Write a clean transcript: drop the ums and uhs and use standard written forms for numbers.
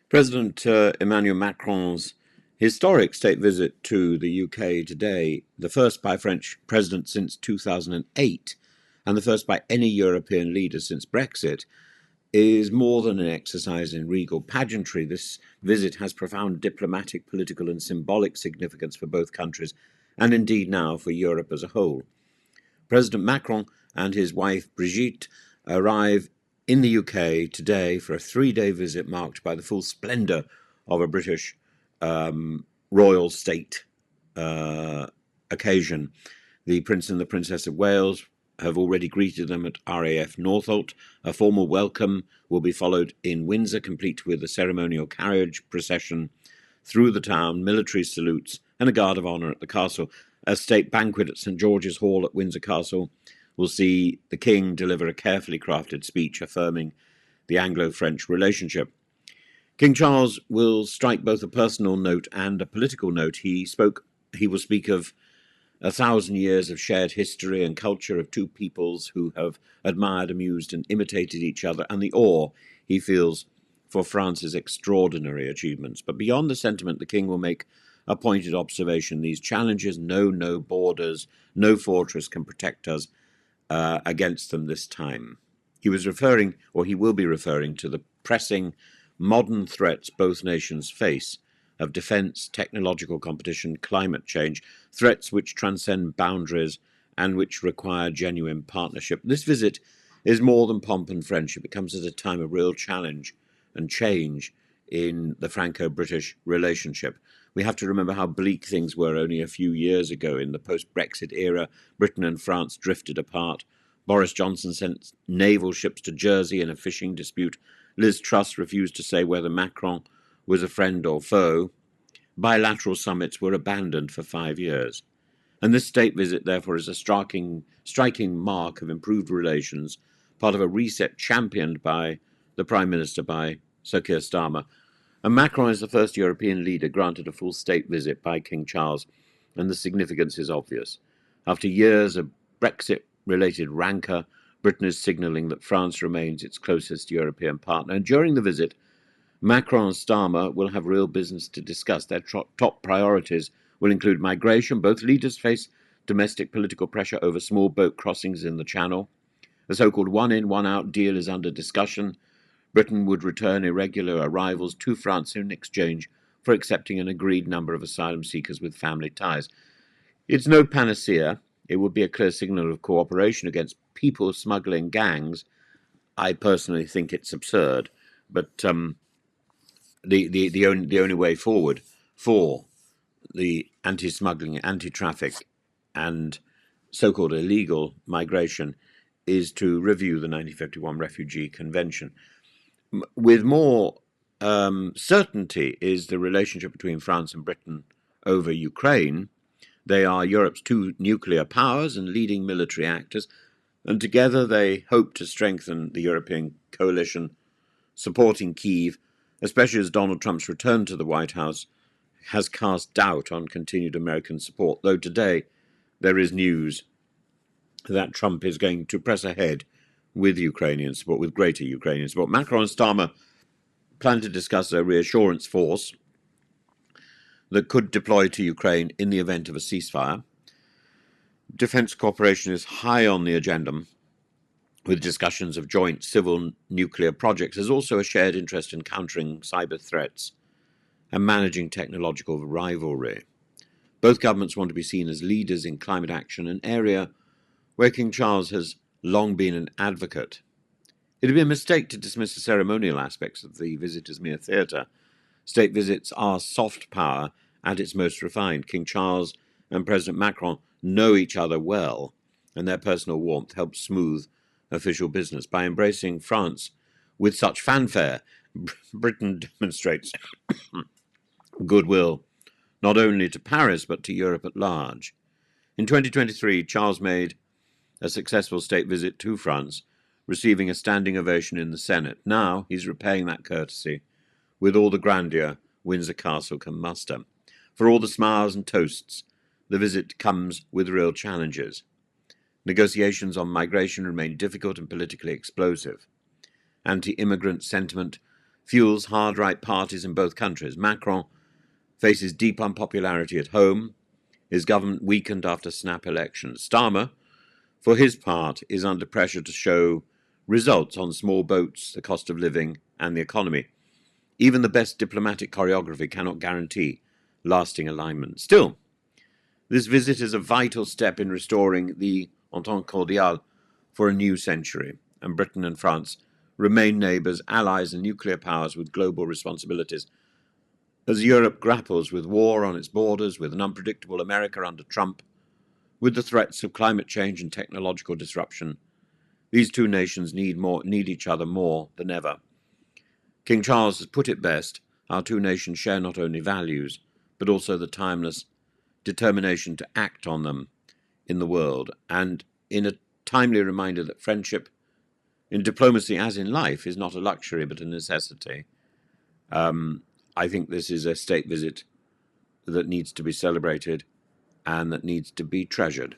President Emmanuel Macron's historic state visit to the UK today, the first by a French president since 2008, and the first by any European leader since Brexit, is more than an exercise in regal pageantry. This visit has profound diplomatic, political, and symbolic significance for both countries, and indeed now for Europe as a whole. President Macron and his wife Brigitte arrive in the UK today for a 3-day visit marked by the full splendour of a British royal state occasion. The Prince and the Princess of Wales have already greeted them at RAF Northolt. A formal welcome will be followed in Windsor, complete with a ceremonial carriage procession through the town, military salutes, and a guard of honour at the castle. A state banquet at St George's Hall at Windsor Castle will see the King deliver a carefully crafted speech affirming the Anglo-French relationship. King Charles will strike both a personal note and a political note. He will speak of 1,000 years of shared history and culture of two peoples who have admired, amused, and imitated each other, and the awe he feels for France's extraordinary achievements. But beyond the sentiment, the King will make a pointed observation. These challenges know no borders, no fortress can protect us against them this time. He will be referring to the pressing modern threats both nations face of defence, technological competition, climate change, threats which transcend boundaries and which require genuine partnership. This visit is more than pomp and friendship. It comes at a time of real challenge and change in the Franco-British relationship. We have to remember how bleak things were only a few years ago. In the post-Brexit era, Britain and France drifted apart. Boris Johnson sent naval ships to Jersey in a fishing dispute. Liz Truss refused to say whether Macron was a friend or foe. Bilateral summits were abandoned for 5 years. And this state visit, therefore, is a striking mark of improved relations, part of a reset championed by the Prime Minister, by Sir Keir Starmer. And Macron is the first European leader granted a full state visit by King Charles, and the significance is obvious. After years of Brexit-related rancour, Britain is signalling that France remains its closest European partner. And during the visit, Macron and Starmer will have real business to discuss. Their top priorities will include migration. Both leaders face domestic political pressure over small boat crossings in the Channel. The so-called one-in, one-out deal is under discussion. Britain would return irregular arrivals to France in exchange for accepting an agreed number of asylum seekers with family ties. It's no panacea. It would be a clear signal of cooperation against people smuggling gangs. I personally think it's absurd, but the only way forward for the anti-smuggling, anti-traffic, and so-called illegal migration is to review the 1951 Refugee Convention. With more certainty is the relationship between France and Britain over Ukraine. They are Europe's two nuclear powers and leading military actors, and together they hope to strengthen the European coalition supporting Kyiv, especially as Donald Trump's return to the White House has cast doubt on continued American support, though today there is news that Trump is going to press ahead with Ukrainian support, with greater Ukrainian support. Macron and Starmer plan to discuss a reassurance force that could deploy to Ukraine in the event of a ceasefire. Defence cooperation is high on the agenda, with discussions of joint civil nuclear projects. There's also a shared interest in countering cyber threats and managing technological rivalry. Both governments want to be seen as leaders in climate action, an area where King Charles has long been an advocate. It would be a mistake to dismiss the ceremonial aspects of the visit as mere theatre. State visits are soft power at its most refined. King Charles and President Macron know each other well, and their personal warmth helps smooth official business. By embracing France with such fanfare, Britain demonstrates goodwill not only to Paris but to Europe at large. In 2023, Charles made a successful state visit to France, receiving a standing ovation in the Senate. Now he's repaying that courtesy with all the grandeur Windsor Castle can muster. For all the smiles and toasts, the visit comes with real challenges. Negotiations on migration remain difficult and politically explosive. Anti-immigrant sentiment fuels hard-right parties in both countries. Macron faces deep unpopularity at home, his government weakened after snap elections. Starmer, for his part, is under pressure to show results on small boats, the cost of living, and the economy. Even the best diplomatic choreography cannot guarantee lasting alignment. Still, this visit is a vital step in restoring the entente cordiale for a new century, and Britain and France remain neighbours, allies, and nuclear powers with global responsibilities. As Europe grapples with war on its borders, with an unpredictable America under Trump, with the threats of climate change and technological disruption, these two nations need each other more than ever. King Charles has put it best: our two nations share not only values, but also the timeless determination to act on them in the world. And in a timely reminder that friendship, in diplomacy as in life, is not a luxury but a necessity, I think this is a state visit that needs to be celebrated and that needs to be treasured.